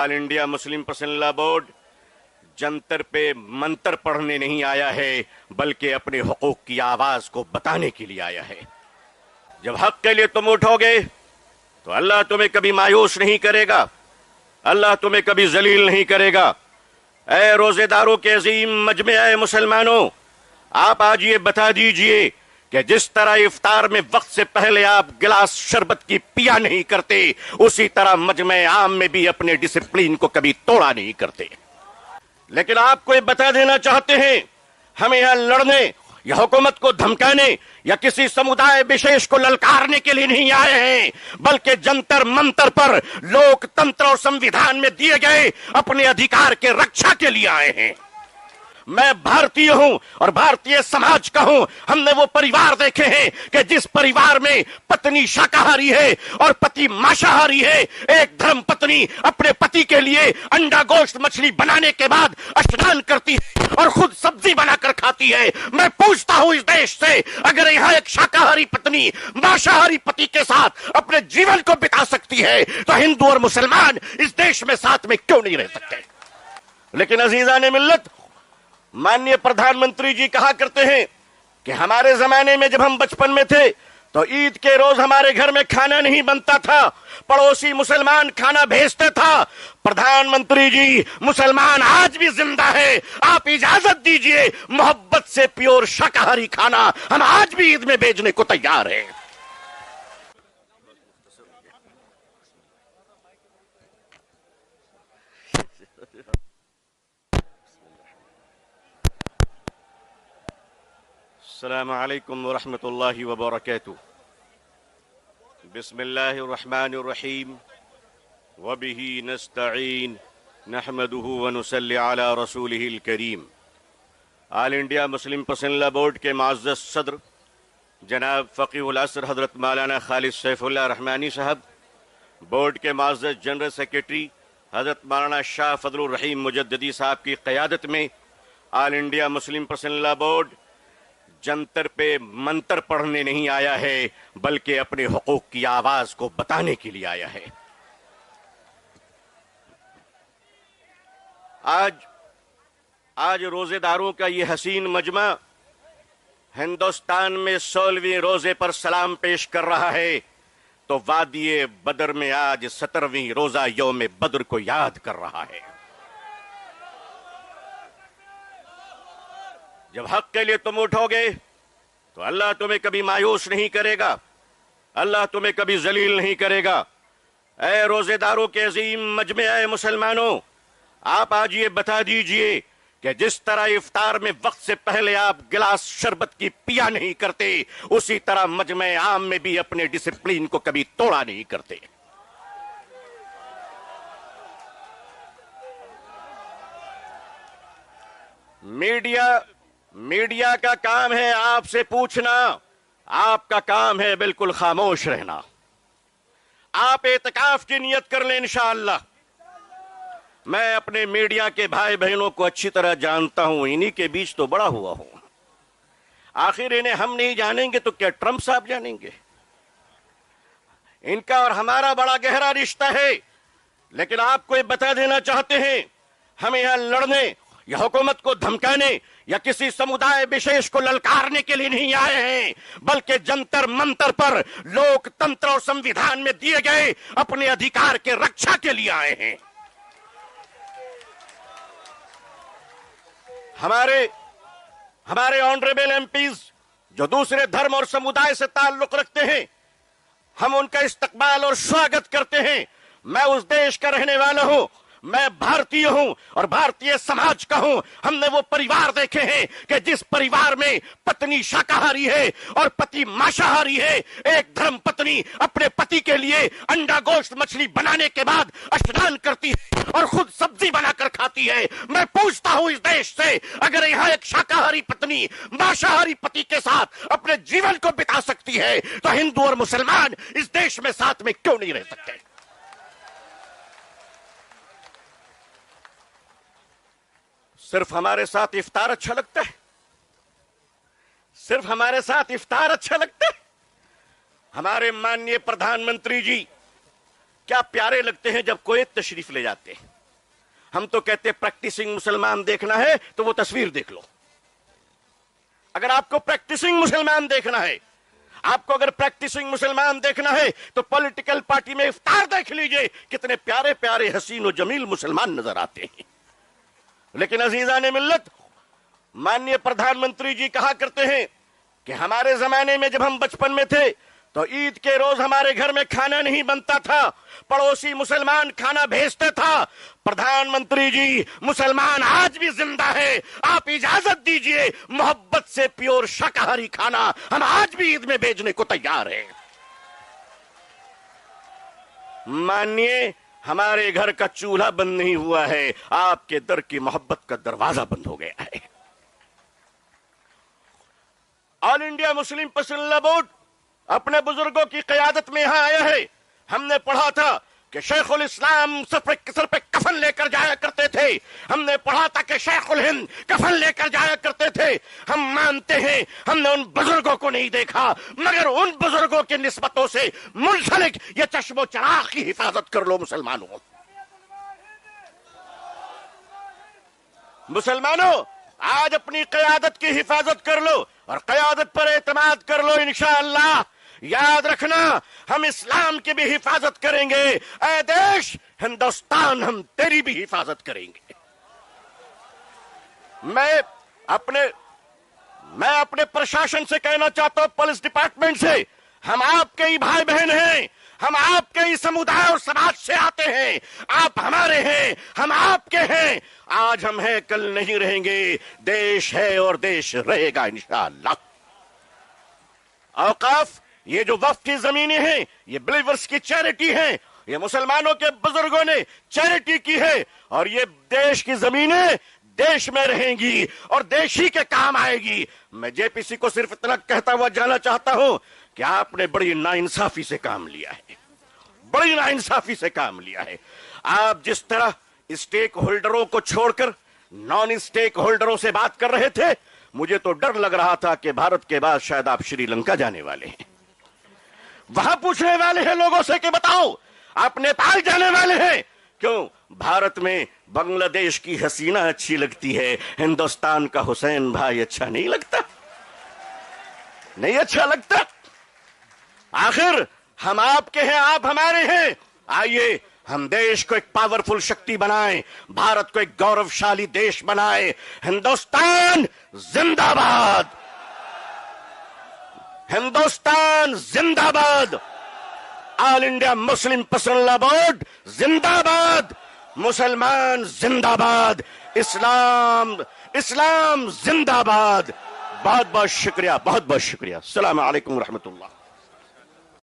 All India Muslim Personal board Jantar पे मंतर पढ़ने नहीं आया है, बल्कि अपने हुकूक की आवाज को बताने के लिए आया है। जब हक के लिए तुम उठोगे तो अल्लाह तुम्हें कभी मायूस नहीं करेगा, अल्लाह तुम्हें कभी जलील नहीं करेगा। ऐ रोजेदारों के अजीम मजमे मुसलमानों, आप आज ये बता दीजिए कि जिस तरह इफ्तार में वक्त से पहले आप गिलास शरबत की पिया नहीं करते, उसी तरह मजमे आम में भी अपने डिसिप्लिन को कभी तोड़ा नहीं करते। लेकिन आपको ये बता देना चाहते हैं, हमें यहां लड़ने या हुकूमत को धमकाने या किसी समुदाय विशेष को ललकारने के लिए नहीं आए हैं, बल्कि जंतर मंतर पर लोकतंत्र और संविधान में दिए गए अपने अधिकार के रक्षा के लिए आए हैं। मैं भारतीय हूं और भारतीय समाज का हूं। हमने वो परिवार देखे हैं कि जिस परिवार में पत्नी शाकाहारी है और पति मांसाहारी है, एक धर्म पत्नी अपने पति के लिए अंडा गोश्त मछली बनाने के बाद स्नान करती है और खुद सब्जी बनाकर खाती है। मैं पूछता हूं इस देश से, अगर यहां एक शाकाहारी पत्नी मांसाहारी पति के साथ अपने जीवन को बिता सकती है, तो हिंदू और मुसलमान इस देश में साथ में क्यों नहीं रह सकते? लेकिन अजीजान मिल्लत, माननीय प्रधानमंत्री जी कहा करते हैं कि हमारे जमाने में जब हम बचपन में थे तो ईद के रोज हमारे घर में खाना नहीं बनता था, पड़ोसी मुसलमान खाना भेजता था। प्रधानमंत्री जी, मुसलमान आज भी जिंदा है, आप इजाजत दीजिए, मोहब्बत से प्योर शाकाहारी खाना हम आज भी ईद में भेजने को तैयार हैं। अस्सलामु अलैकुम वरहमतुल्लाहि वबरकातुहू। बिस्मिल्लाहिर्रहमानिर्रहीम वबिही नस्तईन नहमदुहु व नुसल्ली अला रसूलिहिल करीम। All India Muslim Personal Board के मुअज़्ज़ज़ सदर जनाब फ़क़ीहुल असर हज़रत मौलाना खालिद सैफुल्लाह रहमानी साहब, बोर्ड के मुअज़्ज़ज़ जनरल सेक्रेटरी हज़रत मौलाना शाह फ़ज़लुर रहीम मुजद्दिदी साहब की क़यादत में all India Muslim Personal board Jantar पे मंतर पढ़ने नहीं आया है, बल्कि अपने हुकूक की आवाज को बताने के लिए आया है। आज रोजेदारों का ये हसीन मजमा हिंदुस्तान में 16वीं रोजे पर सलाम पेश कर रहा है, तो वादिये बदर में आज 17वीं रोजा यौम बद्र को याद कर रहा है। जब हक के लिए तुम उठोगे तो अल्लाह तुम्हें कभी मायूस नहीं करेगा, अल्लाह तुम्हें कभी जलील नहीं करेगा। ऐ रोजेदारों के अजीम मजमे मुसलमानों, आप आज ये बता दीजिए कि जिस तरह इफ्तार में वक्त से पहले आप गिलास शरबत की पिया नहीं करते, उसी तरह मजमे आम में भी अपने डिसिप्लिन को कभी तोड़ा नहीं करते। मीडिया का काम है आपसे पूछना, आपका काम है बिल्कुल खामोश रहना। आप एतकाफ की नियत कर लें इंशाअल्लाह। मैं अपने मीडिया के भाई बहनों को अच्छी तरह जानता हूं, इन्हीं के बीच तो बड़ा हुआ हूं। आखिर इन्हें हम नहीं जानेंगे तो क्या ट्रंप साहब जानेंगे? इनका और हमारा बड़ा गहरा रिश्ता है। लेकिन आपको ये बता देना चाहते हैं, हमें यहां लड़ने या हुकूमत को धमकाने या किसी समुदाय विशेष को ललकारने के लिए नहीं आए हैं, बल्कि जंतर मंतर पर लोकतंत्र और संविधान में दिए गए अपने अधिकार के रक्षा के लिए आए हैं। हमारे ऑनरेबल एमपीज जो दूसरे धर्म और समुदाय से ताल्लुक रखते हैं, हम उनका इस्तकबाल और स्वागत करते हैं। मैं उस देश का रहने वाला हूं, मैं भारतीय हूं और भारतीय समाज का हूं। हमने वो परिवार देखे हैं कि जिस परिवार में पत्नी शाकाहारी है और पति मांसाहारी है, एक धर्म पत्नी अपने पति के लिए अंडा गोश्त मछली बनाने के बाद स्नान करती है और खुद सब्जी बनाकर खाती है। मैं पूछता हूं इस देश से, अगर यहां एक शाकाहारी पत्नी मांसाहारी पति के साथ अपने जीवन को बिता सकती है, तो हिंदू और मुसलमान इस देश में साथ में क्यों नहीं रह सकते? सिर्फ हमारे साथ इफ्तार अच्छा लगता है? सिर्फ हमारे साथ इफ्तार अच्छा लगता है? हमारे माननीय प्रधानमंत्री जी کیا پیارے لگتے ہیں جب کویت تشریف لے جاتے ہیں. ہم تو کہتے ہیں پریکٹسنگ مسلمان دیکھنا ہے تو وہ تصویر دیکھ لو. اگر آپ کو پریکٹسنگ مسلمان دیکھنا ہے، آپ کو اگر پریکٹسنگ مسلمان دیکھنا ہے تو پولیٹیکل پارٹی میں افطار دیکھ لیجئے، کتنے پیارے پیارے حسین و جمیل مسلمان نظر آتے ہیں. لیکن عزیزان ملت، ماننیہ پردھان منتری جی کہا کرتے ہیں کہ ہمارے زمانے میں جب ہم بچپن میں تھے تو عید کے روز ہمارے گھر میں کھانا نہیں بنتا تھا، پڑوسی مسلمان کھانا بھیجتے تھا. پردھان منتری جی، مسلمان آج بھی زندہ ہے، آپ اجازت دیجئے محبت سے پیور شاکاہاری کھانا ہم آج بھی عید میں بھیجنے کو تیار ہیں. مانیے ہمارے گھر کا چولہا بند نہیں ہوا ہے، آپ کے در کی محبت کا دروازہ بند ہو گیا ہے. آل انڈیا مسلم پرسنل لا بورڈ اپنے بزرگوں کی قیادت میں یہاں آیا ہے. ہم نے پڑھا تھا کہ شیخ الاسلام سر پہ کفن لے کر جایا کرتے تھے. ہم نے پڑھا تھا کہ شیخ الہند کفن لے کر جایا کرتے تھے. ہم مانتے ہیں ہم نے ان بزرگوں کو نہیں دیکھا، مگر ان بزرگوں کی نسبتوں سے منسلک یہ چشم و چراغ کی حفاظت کر لو مسلمانوں. مسلمانوں، آج اپنی قیادت کی حفاظت کر لو اور قیادت پر اعتماد کر لو. انشاءاللہ یاد رکھنا ہم اسلام کی بھی حفاظت کریں گے. اے دیش ہندوستان، ہم تیری بھی حفاظت کریں گے. میں اپنے پرشاسن سے کہنا چاہتا ہوں، پولیس ڈپارٹمنٹ سے، ہم آپ کے ہی بھائی بہن ہیں، ہم آپ کے ہی سمودائے اور سماج سے آتے ہیں. آپ ہمارے ہیں، ہم آپ کے ہیں. آج ہم ہیں، کل نہیں رہیں گے. دیش ہے اور دیش رہے گا انشاءاللہ. اوقاف، یہ جو وقف کی زمینیں ہیں، یہ بلیورز کی چیریٹی ہیں. یہ مسلمانوں کے بزرگوں نے چیریٹی کی ہے، اور یہ دیش کی زمینیں دیش میں رہیں گی اور دیش ہی کے کام آئے گی. میں جے پی سی کو صرف اتنا کہتا ہوا جانا چاہتا ہوں کہ آپ نے بڑی ناانصافی سے کام لیا ہے، بڑی ناانصافی سے کام لیا ہے. آپ جس طرح اسٹیک ہولڈروں کو چھوڑ کر نان اسٹیک ہولڈروں سے بات کر رہے تھے، مجھے تو ڈر لگ رہا تھا کہ بھارت کے بعد شاید آپ شری لنکا جانے والے ہیں. وہاں پوچھنے والے ہیں لوگوں سے کہ بتاؤ آپ نیپال جانے والے ہیں. کیوں؟ بھارت میں بنگلہ دیش کی حسینہ اچھی لگتی ہے، ہندوستان کا حسین بھائی اچھا نہیں لگتا؟ نہیں اچھا لگتا؟ آخر ہم آپ کے ہیں، آپ ہمارے ہیں. آئیے ہم دیش کو ایک پاورفل شکتی بنائیں، بھارت کو ایک گوروشالی دیش بنائیں. ہندوستان زندہ باد، ہندوستان زندہ باد. آل انڈیا مسلم پرسنل لا بورڈ زندہ باد. مسلمان زندہ باد. اسلام زندہ باد. بہت بہت شکریہ، بہت بہت شکریہ. السلام علیکم ورحمۃ اللہ.